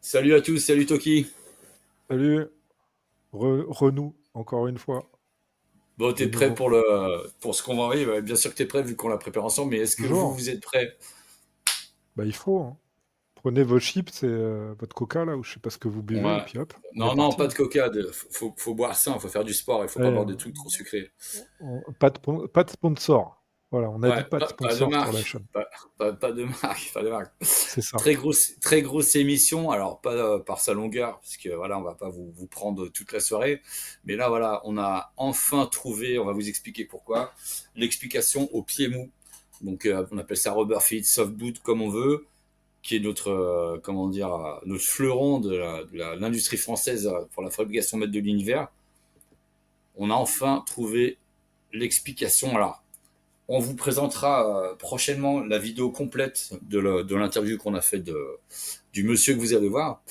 Salut à tous, salut Toki. Salut, Renou, encore une fois, Bon, de t'es prêt nouveau. pour ce qu'on va envoyer? Bien sûr que t'es prêt vu qu'on l'a préparé ensemble, mais est-ce que vous, Toujours, vous êtes prêts? bah il faut, hein. Prenez vos chips et votre coca là, ou je sais pas ce que vous buvez, et Ouais. puis hop, on est Non, non, parti, pas de hein. coca. Faut boire sain, faut faire du sport, il faut pas Eh, boire de trucs trop sucrés. pas de sponsor. Voilà, on a Ouais, dit pas de pas de sponsor sur la marque. chaîne. Pas de marque, pas de marque. C'est ça. Très grosse émission, alors pas par sa longueur, parce que voilà, on va pas vous prendre toute la soirée. Mais là, voilà, on a enfin trouvé, on va vous expliquer pourquoi, l'explication au pied mou. Donc, on appelle ça rubber feet, soft boot, comme on veut, qui est notre, comment dire, notre fleuron de l'industrie française pour la fabrication mètre de l'univers. On a enfin trouvé l'explication. Alors, on vous présentera prochainement la vidéo complète de l'interview qu'on a fait du monsieur que vous allez voir.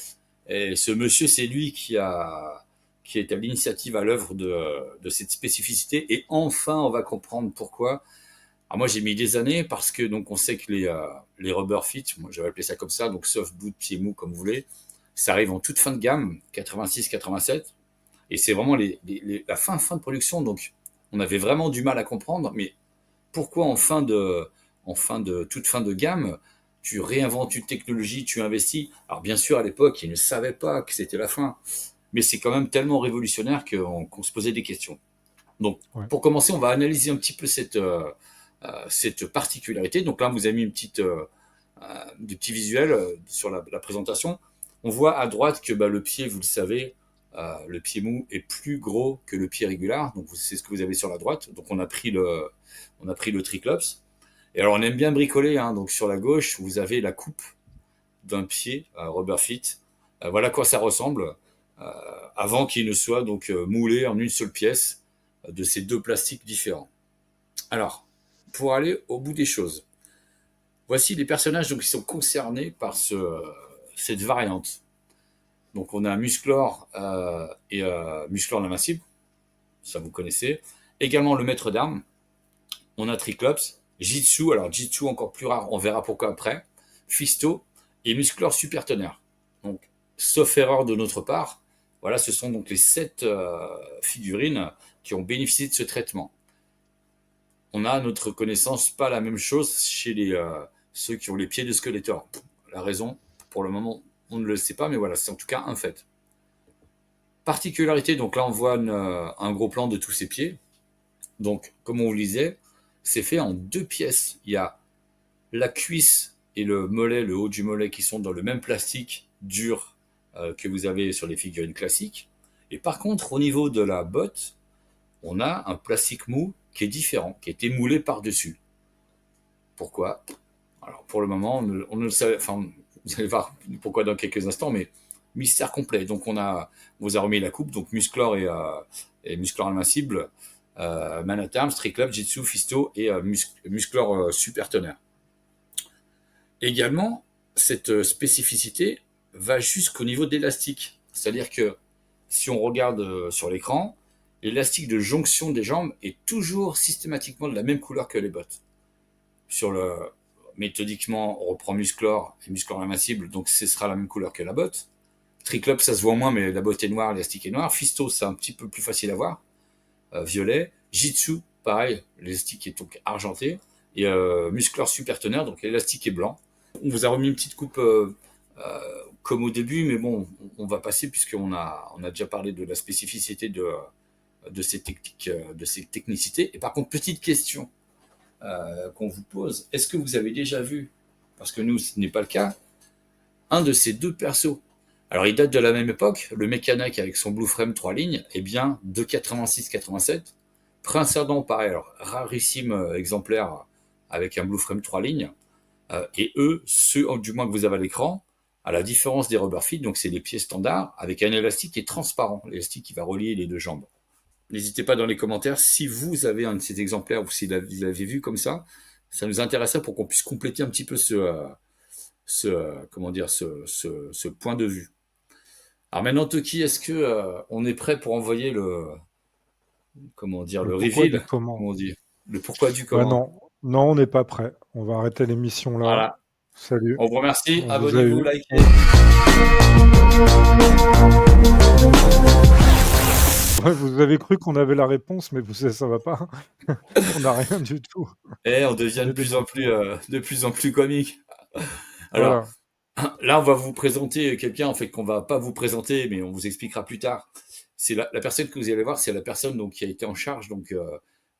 Et ce monsieur, c'est lui qui est à l'initiative à l'œuvre de cette spécificité. Et enfin, on va comprendre pourquoi. Alors moi, j'ai mis des années parce que donc on sait que les rubber fit, moi j'avais appelé ça comme ça, donc soft boot, pied mou, comme vous voulez, ça arrive en toute fin de gamme, 86-87, et c'est vraiment la fin de production. Donc on avait vraiment du mal à comprendre, mais pourquoi en toute fin de gamme, tu réinventes une technologie, tu investis. Alors bien sûr, à l'époque, ils ne savaient pas que c'était la fin, mais c'est quand même tellement révolutionnaire qu'on se posait des questions. Donc, Ouais. pour commencer, on va analyser un petit peu cette particularité. Donc là, vous avez mis des petits visuels sur la présentation. On voit à droite que le pied, vous le savez, le pied mou est plus gros que le pied régulier. Donc c'est ce que vous avez sur la droite. Donc on a pris le triclops. Et alors on aime bien bricoler. Hein. Donc sur la gauche, vous avez la coupe d'un pied rubber fit. Voilà à quoi ça ressemble euh, avant qu'il ne soit donc moulé en une seule pièce de ces deux plastiques différents. Alors, pour aller au bout des choses, voici les personnages donc, qui sont concernés par cette variante. Donc on a Musclor et Musclor l'invincible, ça vous connaissez. Également le maître d'armes. On a Triclops, Jitsu, alors Jitsu encore plus rare, on verra pourquoi après. Fisto et Musclor super tonnerre. Donc, sauf erreur de notre part, voilà, ce sont donc les 7 figurines qui ont bénéficié de ce traitement. On a à notre connaissance pas la même chose chez ceux qui ont les pieds de Skeletor. La raison, pour le moment, on ne le sait pas, mais voilà, c'est en tout cas un fait. Particularité, donc là on voit un gros plan de tous ces pieds. Donc, comme on vous le disait, c'est fait en deux pièces. Il y a la cuisse et le mollet, le haut du mollet, qui sont dans le même plastique dur que vous avez sur les figurines classiques. Et par contre, au niveau de la botte, on a un plastique mou qui est différent, qui a été moulé par-dessus. Pourquoi? Alors, pour le moment, on ne le savait. Enfin, vous allez voir pourquoi dans quelques instants, mais mystère complet. Donc, on vous a remis la coupe, donc et Musclor invincible, Manatarm, Striclub, Jitsu, Fisto et Musclor super tonnerre. Également, cette spécificité va jusqu'au niveau d'élastique. C'est-à-dire que si on regarde sur l'écran, l'élastique de jonction des jambes est toujours systématiquement de la même couleur que les bottes. Sur le Méthodiquement, on reprend Musclor et Musclor invincible, donc ce sera la même couleur que la botte. Triclops, ça se voit moins, mais la botte est noire, l'élastique est noir. Fisto, c'est un petit peu plus facile à voir, violet. Jitsu, pareil, l'élastique est donc argenté. Et Musclor super tonnerre, donc l'élastique est blanc. On vous a remis une petite coupe comme au début, mais bon, on va passer on a déjà parlé de la spécificité de ces techniques, de ces technicités. Et par contre, petite question qu'on vous pose, est-ce que vous avez déjà vu, parce que nous, ce n'est pas le cas, un de ces deux persos? Alors, il date de la même époque, le mécanique avec son Blue Frame 3 lignes, eh bien, de 86-87. Prince Adam, pareil, alors, rarissime exemplaire avec un Blue Frame 3 lignes. Et eux, ceux du moins que vous avez à l'écran, à la différence des rubber feet, donc c'est des pieds standards, avec un élastique qui est transparent, l'élastique qui va relier les deux jambes. N'hésitez pas dans les commentaires si vous avez un de ces exemplaires ou si vous l'avez vu comme ça nous intéresserait pour qu'on puisse compléter un petit peu comment dire, ce point de vue. Alors maintenant, Toki, est-ce que on est prêt pour envoyer comment dire, Le le pourquoi du reveal, comment. comment on dit, le pourquoi du Bah comment. non, non, on n'est pas prêt. On va arrêter l'émission là. Voilà. Salut. On vous remercie. On vous a Abonnez-vous, eu. likez. Ouais, vous avez cru qu'on avait la réponse, mais vous savez, ça va pas. On n'a rien du tout. Et on devient On est des de plus en plus comique. Alors, Voilà. là, on va vous présenter quelqu'un, en fait, qu'on va pas vous présenter, mais on vous expliquera plus tard. C'est la personne que vous allez voir, c'est la personne donc, qui a été en charge donc,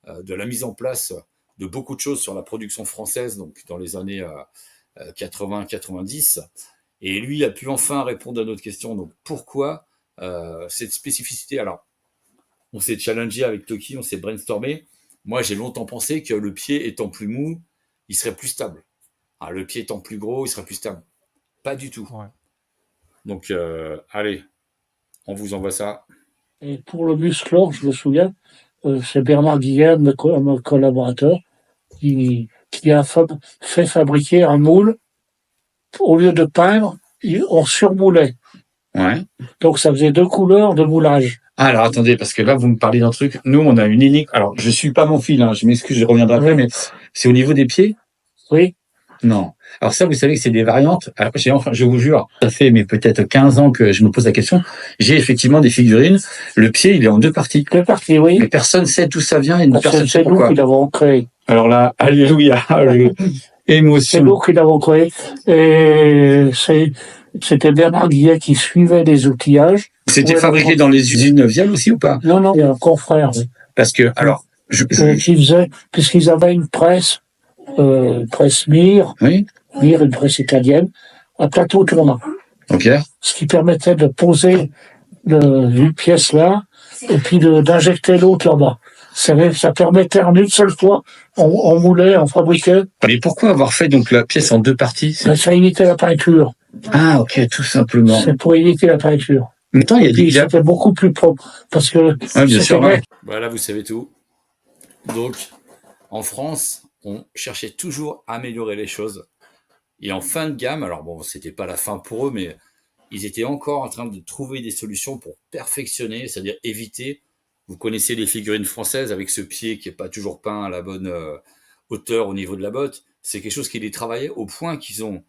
de la mise en place de beaucoup de choses sur la production française donc, dans les années 80-90. Et lui a pu enfin répondre à notre question. Donc, pourquoi cette spécificité? Alors, on s'est challengé avec Toki, on s'est brainstormé. Moi, j'ai longtemps pensé que le pied étant plus mou, il serait plus stable. Ah, le pied étant plus gros, il serait plus stable. Pas du tout. Ouais. Donc, allez, on vous envoie ça. Et pour le musclor, je me souviens, c'est Bernard Guillen, mon collaborateur, qui a fait fabriquer un moule. Au lieu de peindre, on surmoulait. Ouais. Donc ça faisait 2 couleurs de moulage. Ah, alors attendez, parce que là, vous me parlez d'un truc. Nous, on a une énigme. Alors, je suis pas mon fil, hein, je m'excuse, je reviendrai après, mais c'est au niveau des pieds? Oui. Non. Alors ça, vous savez que c'est des variantes. Alors, enfin, je vous jure, ça fait mais peut-être 15 ans que je me pose la question. J'ai effectivement des figurines. Le pied, il est en 2 parties. 2 parties, oui. Mais personne sait d'où ça vient et personne sait C'est nous pourquoi. qui l'avons créé. Alors là, alléluia, C'est émotion. nous qui l'avons créé. Et c'était Bernard Guillet qui suivait les outillages. C'était fabriqué dans les usines Vial aussi ou pas? Non, il y a un confrère. Oui. Parce que, alors, Qui faisait, puisqu'ils avaient une presse Mir, oui, Mir, une presse italienne, un plateau tournant. ok. Ce qui permettait de poser une pièce là, et puis d'injecter l'autre là-bas. Ça permettait en une seule fois, on moulait, on fabriquait. Mais pourquoi avoir fait donc la pièce en 2 parties? Ça évitait la peinture. Ah, ok, tout simplement. C'est pour éviter la peinture. Maintenant, C'était beaucoup plus propre, parce que bien sûr. Ouais. Voilà, vous savez tout. Donc, en France, on cherchait toujours à améliorer les choses. Et en fin de gamme, alors bon, c'était pas la fin pour eux, mais ils étaient encore en train de trouver des solutions pour perfectionner, c'est-à-dire éviter. Vous connaissez les figurines françaises avec ce pied qui est pas toujours peint à la bonne hauteur au niveau de la botte. C'est quelque chose qui les travaillait au point qu'ils ont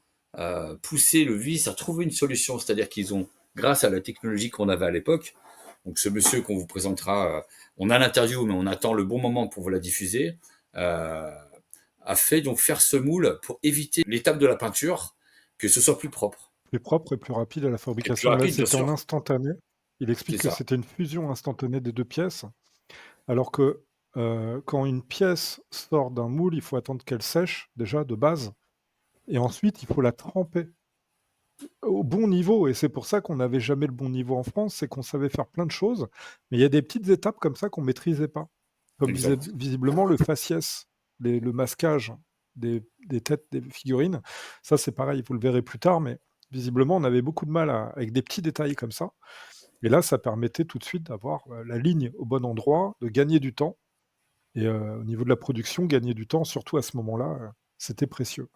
poussé le vice à trouver une solution, c'est-à-dire qu'ils ont, grâce à la technologie qu'on avait à l'époque, donc ce monsieur qu'on vous présentera, on a l'interview, mais on attend le bon moment pour vous la diffuser, a fait donc faire ce moule pour éviter l'étape de la peinture, que ce soit plus propre. Plus propre et plus rapide à la Et plus fabrication. Là, rapide, bien c'était en sûr. instantané. Il explique C'est que ça. c'était une fusion instantanée des 2 pièces. Alors que quand une pièce sort d'un moule, il faut attendre qu'elle sèche déjà de base. Et ensuite, il faut la tremper au bon niveau. Et c'est pour ça qu'on n'avait jamais le bon niveau en France, c'est qu'on savait faire plein de choses, mais il y a des petites étapes comme ça qu'on maîtrisait pas. Comme Exact. visiblement le faciès, le masquage des têtes des figurines. Ça, c'est pareil, vous le verrez plus tard, mais visiblement, on avait beaucoup de mal avec des petits détails comme ça. Et là, ça permettait tout de suite d'avoir la ligne au bon endroit, de gagner du temps. Et au niveau de la production, gagner du temps, surtout à ce moment-là, c'était précieux.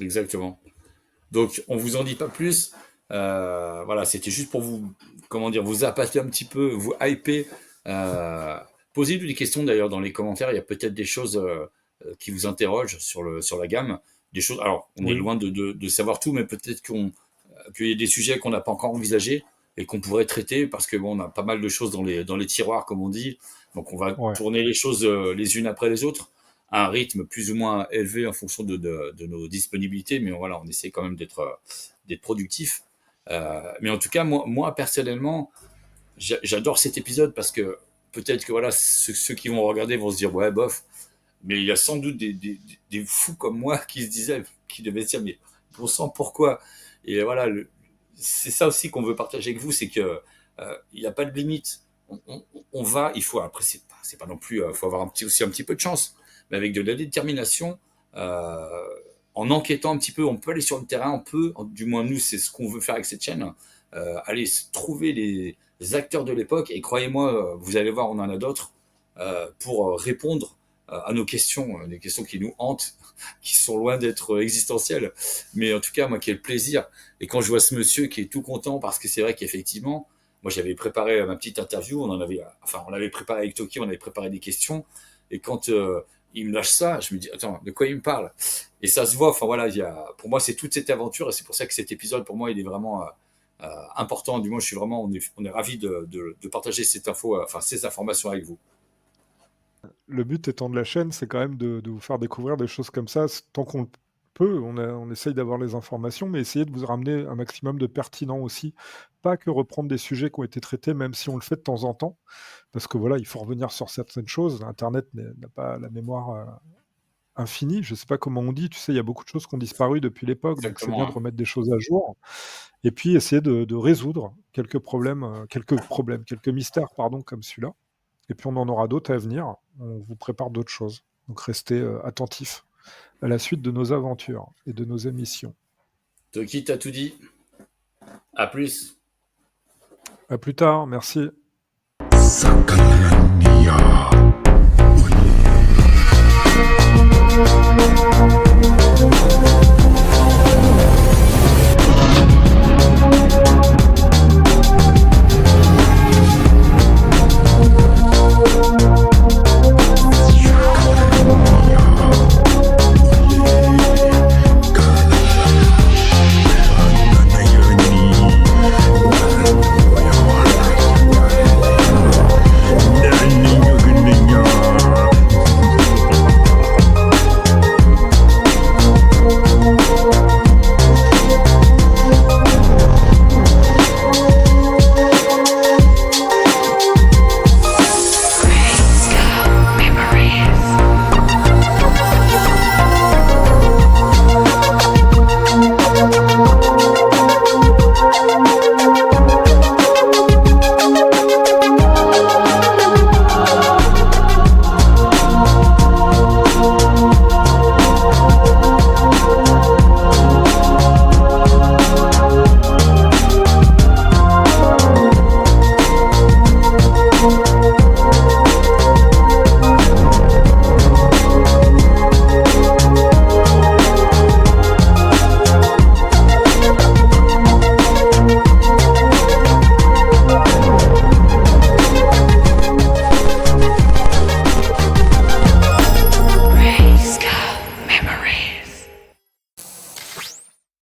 Exactement. Donc, on vous en dit pas plus. Voilà, c'était juste pour vous, comment dire, vous appâter un petit peu, vous hyper. Posez-nous des questions d'ailleurs dans les commentaires. Il y a peut-être des choses qui vous interrogent sur la gamme. Des choses. Alors, on est Oui, loin de savoir tout, mais peut-être qu'il y a des sujets qu'on n'a pas encore envisagés et qu'on pourrait traiter parce que bon, on a pas mal de choses dans les tiroirs, comme on dit. Donc, on va ouais. tourner les choses les unes après les autres à un rythme plus ou moins élevé en fonction de nos disponibilités, mais voilà, on essaie quand même d'être productif. Mais en tout cas, moi personnellement, j'adore cet épisode parce que peut-être que voilà, ceux qui vont regarder vont se dire ouais, bof, mais il y a sans doute des fous comme moi qui se disaient, qui devaient se dire mais bon sang, pourquoi? Et voilà, c'est ça aussi qu'on veut partager avec vous, c'est que il n'y a pas de limite. On va, il faut, après c'est pas non plus, faut avoir aussi un petit peu de chance, mais avec de la détermination, euh, en enquêtant un petit peu, on peut aller sur le terrain, on peut, du moins nous, c'est ce qu'on veut faire avec cette chaîne, aller trouver les acteurs de l'époque, et croyez-moi, vous allez voir, on en a d'autres, pour répondre à nos questions, des questions qui nous hantent, qui sont loin d'être existentielles. Mais en tout cas, moi, quel plaisir. Et quand je vois ce monsieur qui est tout content, parce que c'est vrai qu'effectivement, moi, j'avais préparé ma petite interview, on l'avait préparé avec Toki, on avait préparé des questions. Et quand il me lâche ça, je me dis, attends, de quoi il me parle? Et ça se voit, enfin voilà, pour moi, c'est toute cette aventure, et c'est pour ça que cet épisode, pour moi, il est vraiment important. Du moins, on est ravis de partager cette info, ces informations avec vous. Le but étant de la chaîne, c'est quand même de vous faire découvrir des choses comme ça. Tant qu'on le peut, on essaye d'avoir les informations, mais essayer de vous ramener un maximum de pertinent aussi. Pas que reprendre des sujets qui ont été traités, même si on le fait de temps en temps. Parce que voilà, il faut revenir sur certaines choses. Internet n'a pas la mémoire infinie. Je ne sais pas comment on dit. Tu sais, il y a beaucoup de choses qui ont disparu depuis l'époque, donc c'est bien de Exactement. remettre des choses à jour. Et puis essayer de résoudre quelques mystères, pardon, comme celui-là. Et puis on en aura d'autres à venir. On vous prépare d'autres choses. Donc restez attentifs à la suite de nos aventures et de nos émissions. Toki, t'as tout dit. À plus. À plus tard, merci. Sakalania.